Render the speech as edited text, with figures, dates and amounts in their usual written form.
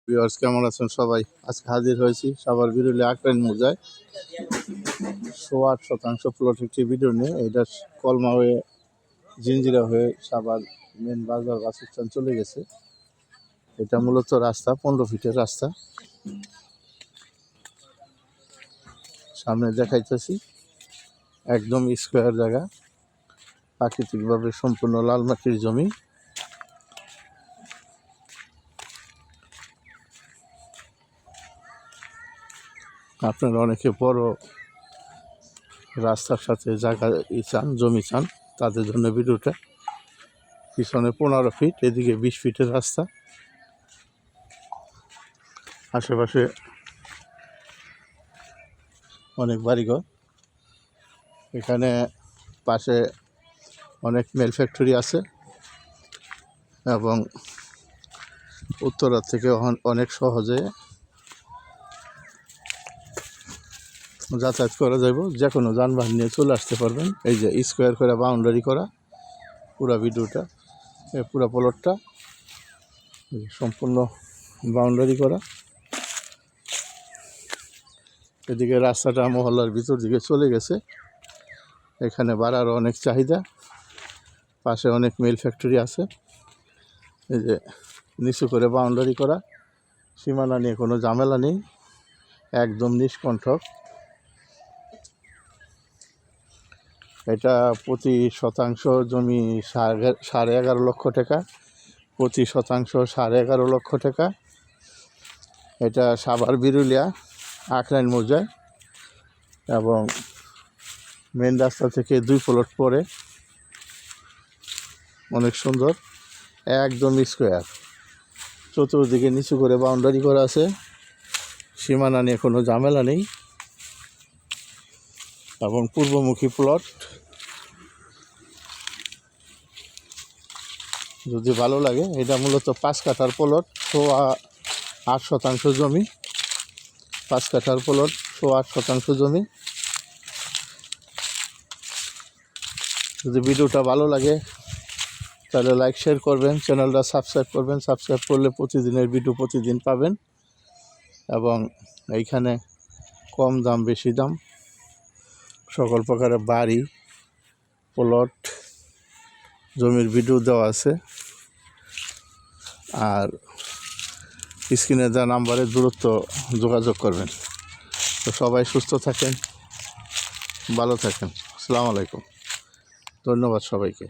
Viewers কেমন আছেন সবাই? আজকে হাজির হয়েছি সাভার বিরুলিয়া আক্রাইন মৌজায় 8% প্লট একটি ভিডিও নিয়ে। এটা কলমা হয়ে জিঞ্জিরা হয়ে সাভার মেন বাজার বাস স্ট্যান্ড চলে গেছে। এটা মূলত রাস্তা 15 ফিটের রাস্তা। সামনে দেখাইতেছি একদম স্কোয়ার জায়গা, প্রাকৃতিকভাবে সম্পূর্ণ লাল মাটির জমি। আপনারা অনেকে বড় রাস্তার সাথে জায়গা চান, জমি চান, তাদের জন্য ভিডিওটা। পিছনে 15 ফিট, এদিকে 20 ফিটের রাস্তা। আশেপাশে অনেক বাড়িঘর। এখানে পাশে অনেক মেল ফ্যাক্টরি আছে এবং উত্তরা থেকে অনেক সহজে যাতায়াত করা যাব। যে কোনো যানবাহন নিয়ে চলে আসতে পারবেন। এই যে স্কোয়ার করে বাউন্ডারি করা পুরা ভিডিওটা, পুরা প্লটটা সম্পূর্ণ বাউন্ডারি করা। এদিকে রাস্তাটা মহল্লার ভিতর দিকে চলে গেছে। এখানে বাড়ারও অনেক চাহিদা, পাশে অনেক মিল ফ্যাক্টরি আছে। এই যে নিচু করে বাউন্ডারি করা, সীমানা নিয়ে কোনো ঝামেলা নেই, একদম নিষ্কণ্ঠক। এটা প্রতি শতাংশ জমি 11.5 লক্ষ টাকা, প্রতি শতাংশ 11.5 লক্ষ টাকা। এটা সাভার বিরুলিয়া আক্রাইন মৌজায় এবং মেন রাস্তা থেকে 2 প্লট পরে। অনেক সুন্দর, একদম স্কোয়ার, চতুর্দিকে নিচু করে বাউন্ডারি করা আছে, সীমানা নিয়ে কোনো ঝামেলা নেই এবং পূর্বমুখী প্লট। যদি ভালো লাগে, এটা মূলত 5 কাঠার প্লট, 8% জমি। 5 কাঠার প্লট, 8% জমি। যদি ভিডিওটা ভালো লাগে তাহলে লাইক শেয়ার করবেন, চ্যানেলটা সাবস্ক্রাইব করবেন। সাবস্ক্রাইব করলে প্রতিদিনের ভিডিও প্রতিদিন পাবেন। এবং এইখানে কম দাম বেশি দাম সকল প্রকারের বাড়ি, প্লট, জমির ভিডিও দেওয়া আছে। আর স্ক্রিনে দেওয়া নাম্বারে দ্রুত যোগাযোগ করবেন। তো সবাই সুস্থ থাকেন, ভালো থাকেন। আসসালামু আলাইকুম, ধন্যবাদ সবাইকে।